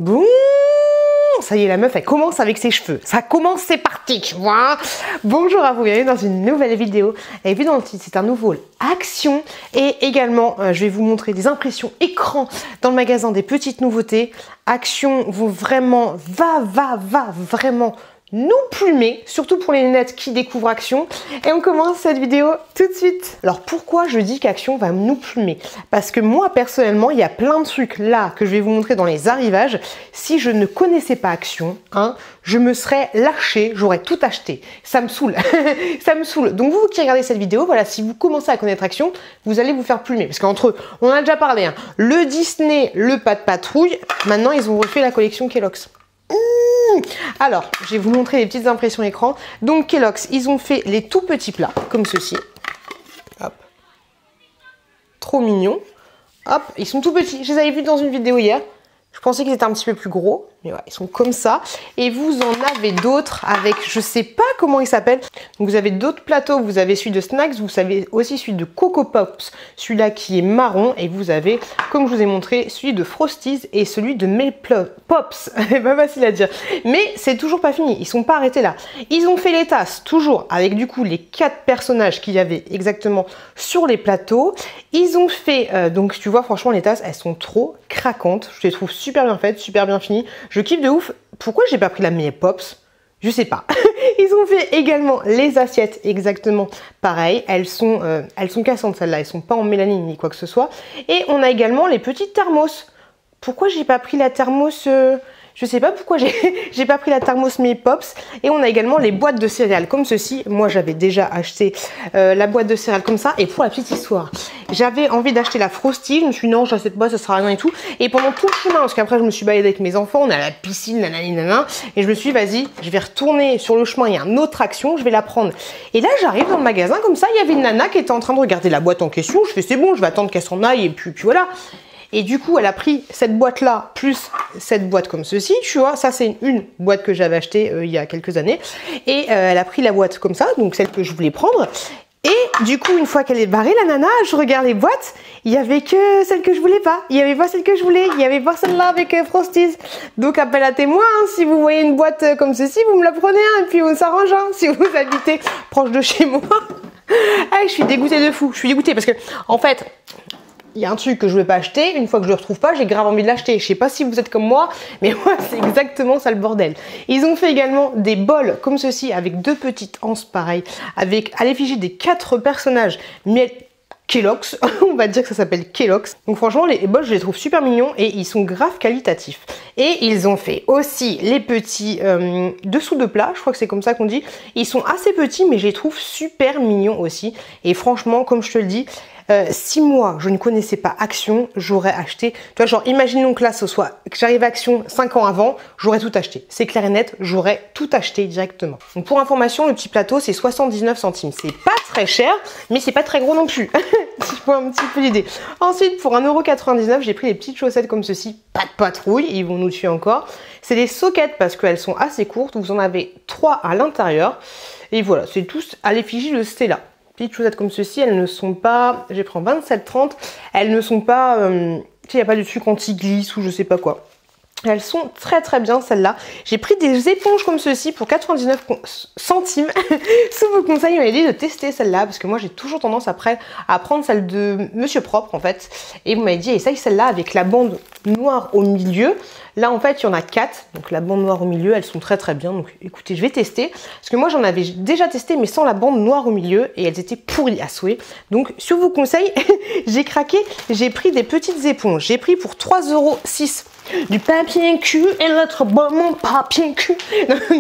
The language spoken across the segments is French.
Bon, ça y est, la meuf, elle commence avec ses cheveux. Ça commence, c'est parti, tu vois. Bonjour à vous, bienvenue dans une nouvelle vidéo. Et vu dans le titre, c'est un nouveau action. Et également, je vais vous montrer des impressions écran dans le magasin, des petites nouveautés. Action vous vraiment, va vraiment nous plumer, surtout pour les lunettes qui découvrent Action. Et on commence cette vidéo tout de suite. Alors pourquoi je dis qu'Action va nous plumer? Parce que moi personnellement, il y a plein de trucs là que je vais vous montrer dans les arrivages. Si je ne connaissais pas Action, je me serais lâchée, j'aurais tout acheté. Ça me saoule, ça me saoule. Donc vous qui regardez cette vidéo, voilà, si vous commencez à connaître Action, vous allez vous faire plumer. Parce qu'entre eux, on a déjà parlé, le Disney, le Pas de Patrouille, maintenant ils ont refait la collection Kellogg's. Alors, je vais vous montrer les petites impressions écran. Donc Kellogg's, ils ont fait les tout petits plats, comme ceci. Hop. Trop mignon. Hop, ils sont tout petits. Je les avais vus dans une vidéo hier. Je pensais qu'ils étaient un petit peu plus gros, mais voilà, ils sont comme ça. Et vous en avez d'autres avec, je sais pas comment ils s'appellent. Donc vous avez d'autres plateaux, vous avez celui de Snacks, vous avez aussi celui de Coco Pops, celui-là qui est marron. Et vous avez, comme je vous ai montré, celui de Frosties et celui de Mel Pops. C'est pas facile à dire. Mais c'est toujours pas fini, ils sont pas arrêtés là. Ils ont fait les tasses, toujours, avec du coup les 4 personnages qu'il y avait exactement sur les plateaux. Ils ont fait, donc tu vois, franchement, les tasses, elles sont trop craquantes. Je les trouve super bien faites, super bien finies. Je kiffe de ouf. Pourquoi j'ai pas pris la Mel Pops? Je sais pas. Ils ont fait également les assiettes exactement pareil. Elles sont cassantes celles-là. Elles sont pas en mélanine ni quoi que ce soit. Et on a également les petites thermos. Pourquoi j'ai pas pris la thermos je sais pas pourquoi j'ai pas pris la thermos Mel Pops. Et on a également les boîtes de céréales comme ceci. Moi j'avais déjà acheté la boîte de céréales comme ça. Et pour la petite histoire, j'avais envie d'acheter la Frosty. Je me suis dit non, j'achète pas, ça sera rien et tout. Et pendant tout le chemin, parce qu'après je me suis baladée avec mes enfants, on est à la piscine, nanani nanana. Et je me suis dit vas-y, je vais retourner sur le chemin, il y a une autre Action, je vais la prendre. Et là j'arrive dans le magasin comme ça, il y avait une nana qui était en train de regarder la boîte en question. Je fais c'est bon, je vais attendre qu'elle s'en aille et puis voilà. Et du coup, elle a pris cette boîte-là, plus cette boîte comme ceci, tu vois. Ça, c'est une boîte que j'avais achetée il y a quelques années. Et elle a pris la boîte comme ça, donc celle que je voulais prendre. Et du coup, une fois qu'elle est barrée, la nana, je regarde les boîtes, il y avait que celle que je voulais pas. Il y avait pas celle que je voulais, il y avait pas celle-là avec Frosties. Donc appel à témoin, si vous voyez une boîte comme ceci, vous me la prenez, et puis on s'arrange, si vous habitez proche de chez moi. Ah, je suis dégoûtée de fou, je suis dégoûtée parce que, en fait... il y a un truc que je ne vais pas acheter, une fois que je ne le retrouve pas, j'ai grave envie de l'acheter. Je sais pas si vous êtes comme moi, mais moi c'est exactement ça le bordel. Ils ont fait également des bols comme ceci avec 2 petites anses pareilles, avec à l'effigie des 4 personnages Kellogg's, on va dire que ça s'appelle Kellogg's. Donc franchement les bols je les trouve super mignons et ils sont grave qualitatifs. Et ils ont fait aussi les petits dessous de plat, je crois que c'est comme ça qu'on dit. Ils sont assez petits mais je les trouve super mignons aussi. Et franchement comme je te le dis, si moi je ne connaissais pas Action, j'aurais acheté, tu vois, genre imaginons que là ce soit que j'arrive à Action 5 ans avant, j'aurais tout acheté, c'est clair et net, j'aurais tout acheté directement. Donc pour information, le petit plateau c'est 79 centimes, c'est pas très cher mais c'est pas très gros non plus. Tu vois un petit peu l'idée. Ensuite pour 1,99 €, j'ai pris les petites chaussettes comme ceci, Pas de Patrouille, ils vont nous tuer encore. C'est des soquettes parce qu'elles sont assez courtes, vous en avez 3 à l'intérieur et voilà, c'est tous à l'effigie de Stella. Petites chaussettes comme ceci, elles ne sont pas, j'ai pris en 27,30, elles ne sont pas, tu sais, il n'y a pas de truc anti-glisse ou je sais pas quoi. Elles sont très très bien celles-là. J'ai pris des éponges comme ceci pour 99 centimes. Sous vos conseils, on m'a dit de tester celle-là parce que moi j'ai toujours tendance après à prendre celle de Monsieur Propre en fait. Et vous m'avez dit essaye celle-là avec la bande noire au milieu. Là en fait il y en a 4, donc la bande noire au milieu, elles sont très très bien. Donc écoutez, je vais tester parce que moi j'en avais déjà testé mais sans la bande noire au milieu et elles étaient pourries à souhait. Donc sur vos conseils, j'ai craqué, j'ai pris des petites éponges. J'ai pris pour 3,06 € du papier cul et l'autre bon papier cul.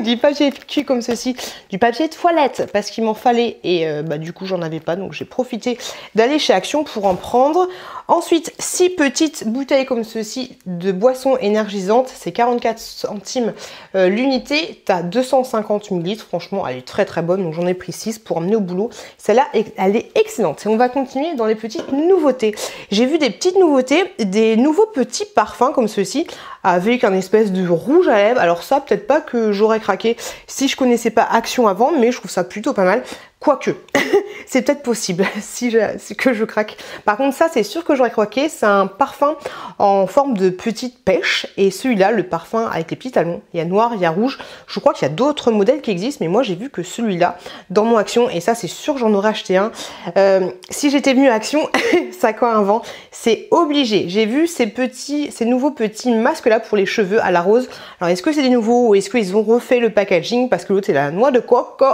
Du papier cul comme ceci, du papier de toilette parce qu'il m'en fallait et du coup j'en avais pas donc j'ai profité d'aller chez Action pour en prendre. Ensuite 6 petites bouteilles comme ceci de boissons énergisantes, c'est 44 centimes l'unité, t'as 250 ml, franchement elle est très très bonne donc j'en ai pris 6 pour emmener au boulot. Celle-là elle est excellente et on va continuer dans les petites nouveautés. J'ai vu des petites nouveautés, des nouveaux petits parfums comme ceci avec un espèce de rouge à lèvres. Alors ça peut-être pas que j'aurais craqué si je connaissais pas Action avant mais je trouve ça plutôt pas mal. Quoique, c'est peut-être possible si que je craque. Par contre, ça, c'est sûr que j'aurais craqué. C'est un parfum en forme de petite pêche. Et celui-là, le parfum avec les petits talons, il y a noir, il y a rouge. Je crois qu'il y a d'autres modèles qui existent, mais moi, j'ai vu que celui-là, dans mon Action, et ça, c'est sûr, j'en aurais acheté un. Si j'étais venue à Action, ça quoi un vent, c'est obligé. J'ai vu ces nouveaux petits masques-là pour les cheveux à la rose. Alors, est-ce que c'est des nouveaux ou est-ce qu'ils ont refait le packaging parce que l'autre, c'est la noix de coco.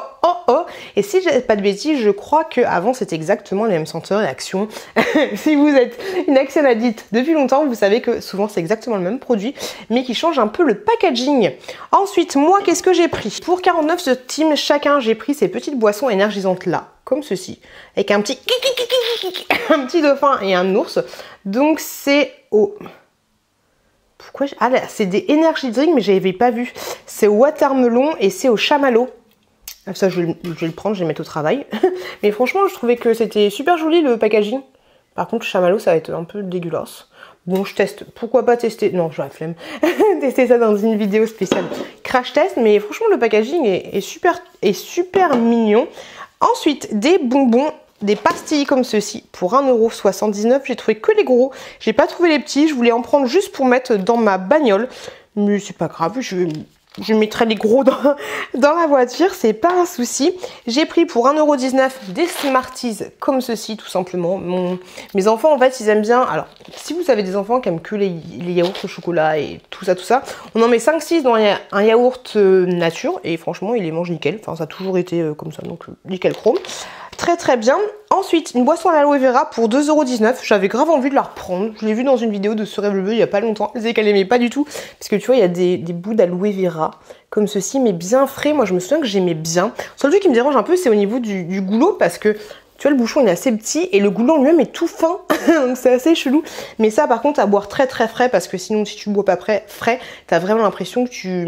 Et si j'ai pas de bêtises, je crois qu'avant c'était exactement les mêmes senteurs et Action. Si vous êtes une Action addict depuis longtemps, vous savez que souvent c'est exactement le même produit, mais qui change un peu le packaging. Ensuite, moi, qu'est-ce que j'ai pris? Pour 49 centimes chacun, j'ai pris ces petites boissons énergisantes là, comme ceci, avec un petit dauphin et un ours. Donc c'est au... Pourquoi ah là, c'est des energy drinks, mais j'avais pas vu. C'est au watermelon et c'est au chamallow. Ça, je vais le prendre, je vais le mettre au travail. Mais franchement, je trouvais que c'était super joli le packaging. Par contre, le chamallow, ça va être un peu dégueulasse. Bon, je teste. Pourquoi pas tester? Non, j'ai la flemme. Tester ça dans une vidéo spéciale crash test. Mais franchement, le packaging est super mignon. Ensuite, des bonbons, des pastilles comme ceci pour 1,79 €. J'ai trouvé que les gros. J'ai pas trouvé les petits. Je voulais en prendre juste pour mettre dans ma bagnole. Mais c'est pas grave, je mettrai les gros dans la voiture, c'est pas un souci. J'ai pris pour 1,19 € des Smarties comme ceci, tout simplement. Mes enfants, en fait, ils aiment bien... Alors, si vous avez des enfants qui aiment que les yaourts au chocolat et tout ça, on en met 5-6 dans un yaourt nature et franchement, ils les mangent nickel. Enfin, ça a toujours été comme ça, donc nickel chrome. Très bien. Ensuite, une boisson à l'aloe vera pour 2,19 €. J'avais grave envie de la reprendre. Je l'ai vue dans une vidéo de Sorel Bleu il y a pas longtemps. Je disais qu'elle aimait pas du tout. Parce que tu vois, il y a des bouts d'aloe vera comme ceci, mais bien frais. Moi, je me souviens que j'aimais bien. Le seul truc qui me dérange un peu, c'est au niveau du goulot parce que tu vois, le bouchon il est assez petit et le goulot lui-même est tout fin. Donc c'est assez chelou. Mais ça, par contre, à boire très frais parce que sinon, si tu bois pas frais, t'as vraiment l'impression que tu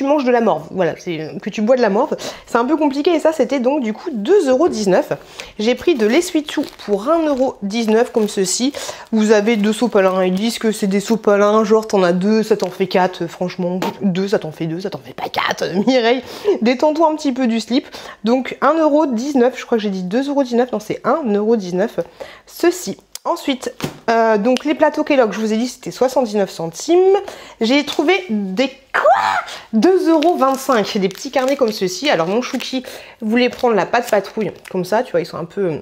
manges de la morve. Voilà, que tu bois de la morve. C'est un peu compliqué et ça, c'était donc du coup 2,19 €. J'ai pris de l'essuie-tout pour 1,19 € comme ceci. Vous avez 2 sopalins. Ils disent que c'est des sopalins, genre t'en as 2, ça t'en fait 4. Franchement, 2, ça t'en fait 2, ça t'en fait pas 4. Mireille, détends-toi un petit peu du slip. Donc 1,19 €. Je crois que j'ai dit 2,19 €, non c'est 1,19 €. Ceci. Ensuite, donc les plateaux Kellogg, je vous ai dit c'était 79 centimes. J'ai trouvé des 2,25 €, des petits carnets comme ceci. Alors mon chouki voulait prendre la pâte patrouille, comme ça, tu vois, ils sont un peu...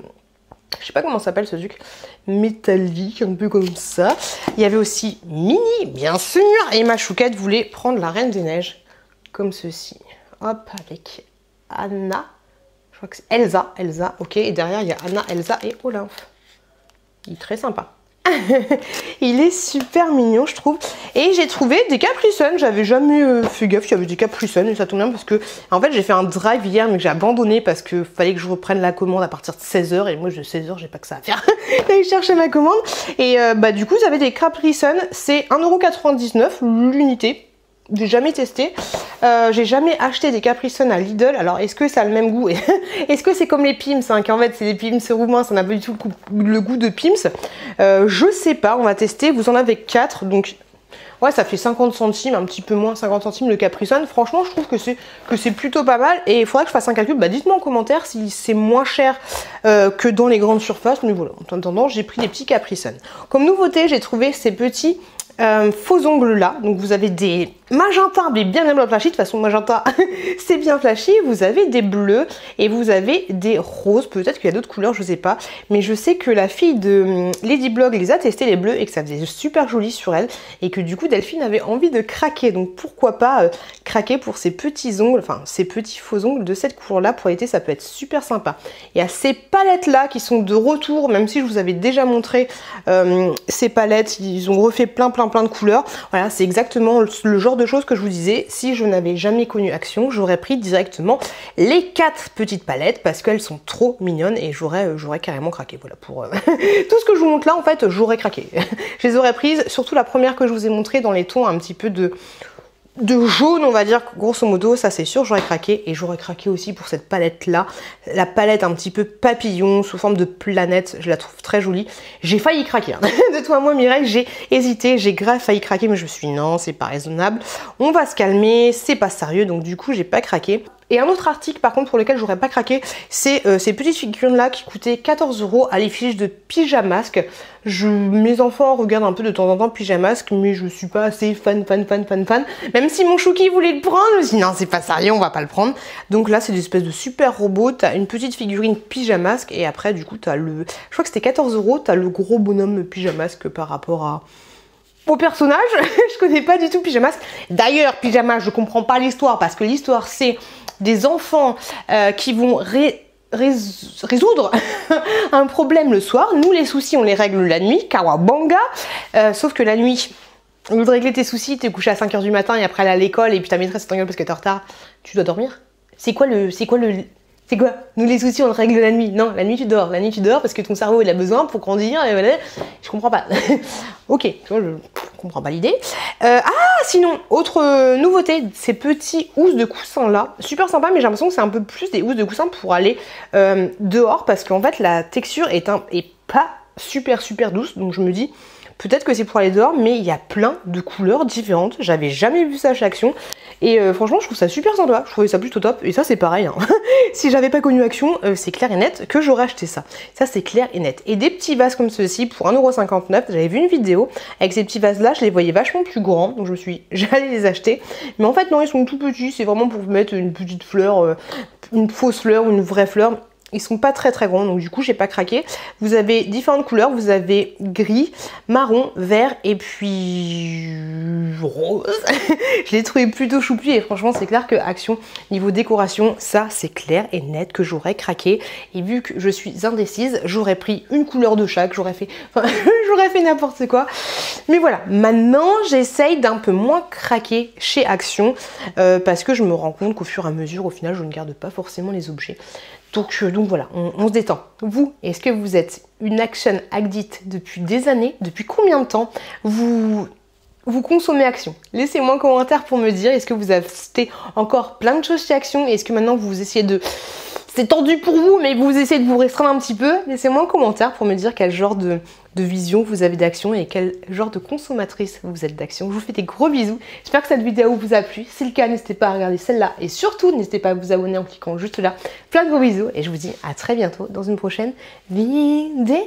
Je sais pas comment ça s'appelle ce truc, métallique, un peu comme ça. Il y avait aussi Mini, bien sûr, et ma chouquette voulait prendre la Reine des Neiges, comme ceci. Hop, avec Anna. Je crois que c'est Elsa, ok. Et derrière, il y a Anna, Elsa et Olympe. Il est très sympa. Il est super mignon, je trouve. Et j'ai trouvé des Capri Sun. J'avais jamais fait gaffe qu'il y avait des Capri Sun. Et ça tombe bien parce que, en fait, j'ai fait un drive hier, mais que j'ai abandonné parce que fallait que je reprenne la commande à partir de 16 h. Et moi, de 16 h, j'ai pas que ça à faire. D'aller chercher ma commande. Et du coup, j'avais des Capri Sun. C'est 1,99 € l'unité. J'ai jamais testé. J'ai jamais acheté des Capri Sun à Lidl. Alors, est-ce que ça a le même goût? Est-ce que c'est comme les Pims, hein, qu'en fait, c'est des Pims roumains, ça n'a pas du tout le goût de Pims? Je sais pas, on va tester. Vous en avez 4, donc... Ouais, ça fait 50 centimes, un petit peu moins 50 centimes le Capri Sun. Franchement, je trouve que c'est plutôt pas mal. Et il faudrait que je fasse un calcul. Bah, dites-moi en commentaire si c'est moins cher que dans les grandes surfaces. Mais voilà, en attendant, j'ai pris des petits Capri Sun. Comme nouveauté, j'ai trouvé ces petits... faux ongles là, donc vous avez des magenta, mais bien flashy, de toute façon magenta c'est bien flashy, vous avez des bleus et vous avez des roses, peut-être qu'il y a d'autres couleurs, je sais pas, mais je sais que la fille de Lady Blog les a testés les bleus et que ça faisait super joli sur elle et que du coup Delphine avait envie de craquer, donc pourquoi pas craquer pour ces petits ongles, enfin ces petits faux ongles de cette couleur là pour l'été, ça peut être super sympa. Il y a ces palettes là qui sont de retour, même si je vous avais déjà montré ces palettes, ils ont refait plein de couleurs. Voilà, c'est exactement le genre de choses que je vous disais. Si je n'avais jamais connu Action, j'aurais pris directement les 4 petites palettes parce qu'elles sont trop mignonnes et j'aurais carrément craqué. Voilà, pour tout ce que je vous montre là, en fait, j'aurais craqué. Je les aurais prises, surtout la première que je vous ai montrée dans les tons un petit peu de jaune, on va dire, grosso modo, ça c'est sûr, j'aurais craqué. Et j'aurais craqué aussi pour cette palette là, la palette un petit peu papillon sous forme de planète, je la trouve très jolie. J'ai failli craquer, hein. De toi à moi Mireille, j'ai hésité, j'ai grave failli craquer, mais je me suis dit non, c'est pas raisonnable, on va se calmer, c'est pas sérieux, donc du coup j'ai pas craqué. Et un autre article par contre pour lequel j'aurais pas craqué, c'est ces petites figurines là qui coûtaient 14 € à l'effigie de Pyjamasque. Mes enfants regardent un peu de temps en temps Pyjamasque, mais je suis pas assez fan. Même si mon chouki voulait le prendre, je me suis dit non c'est pas sérieux, on va pas le prendre. Donc là c'est des espèces de super robots, t'as une petite figurine Pyjamasque et après du coup t'as le... Je crois que c'était 14 €, t'as le gros bonhomme Pyjamasque par rapport au personnage. Je connais pas du tout Pyjamasque. D'ailleurs Pyjamasque je comprends pas l'histoire parce que l'histoire c'est des enfants qui vont résoudre un problème le soir. Nous les soucis on les règle la nuit, kawabanga. Sauf que la nuit, au lieu de régler tes soucis, t'es couché à 5 h du matin et après aller à l'école et puis ta maîtresse t'engueule parce que t'es en retard, tu dois dormir. C'est quoi nous les soucis on le règle la nuit. Non, la nuit tu dors parce que ton cerveau il a besoin pour grandir et voilà. Je comprends pas. Ok, tu vois, je comprends pas l'idée. Sinon, autre nouveauté, ces petits housses de coussins là, super sympa, mais j'ai l'impression que c'est un peu plus des housses de coussins pour aller dehors parce qu'en fait la texture est pas super douce, donc je me dis peut-être que c'est pour aller dehors, mais il y a plein de couleurs différentes. J'avais jamais vu ça chez Action. Et franchement, je trouve ça super sympa. Je trouvais ça plutôt top. Et ça, c'est pareil. Hein. Si j'avais pas connu Action, c'est clair et net que j'aurais acheté ça. Ça, c'est clair et net. Et des petits vases comme ceux-ci pour 1,59 €. J'avais vu une vidéo avec ces petits vases-là. Je les voyais vachement plus grands. Donc, je me suis dit, j'allais les acheter. Mais en fait, non, ils sont tout petits. C'est vraiment pour mettre une petite fleur, une fausse fleur ou une vraie fleur. Ils sont pas très grands, donc du coup j'ai pas craqué. Vous avez différentes couleurs, vous avez gris, marron, vert et puis rose. Je l'ai trouvé plutôt choupi et franchement c'est clair que Action niveau décoration, ça c'est clair et net que j'aurais craqué. Et vu que je suis indécise, j'aurais pris une couleur de chaque, j'aurais fait n'importe quoi. Mais voilà, maintenant j'essaye d'un peu moins craquer chez Action parce que je me rends compte qu'au fur et à mesure, au final, je ne garde pas forcément les objets. Donc voilà, on se détend. Vous, est-ce que vous êtes une Action addict depuis des années? Depuis combien de temps vous consommez Action? Laissez-moi un commentaire pour me dire, est-ce que vous achetez encore plein de choses chez Action? Est-ce que maintenant vous essayez de... C'est tendu pour vous, mais vous essayez de vous restreindre un petit peu? Laissez-moi un commentaire pour me dire quel genre de vision vous avez d'Action et quel genre de consommatrice vous êtes d'Action. Je vous fais des gros bisous. J'espère que cette vidéo vous a plu. Si c'est le cas, n'hésitez pas à regarder celle-là et surtout, n'hésitez pas à vous abonner en cliquant juste là. Plein de gros bisous et je vous dis à très bientôt dans une prochaine vidéo.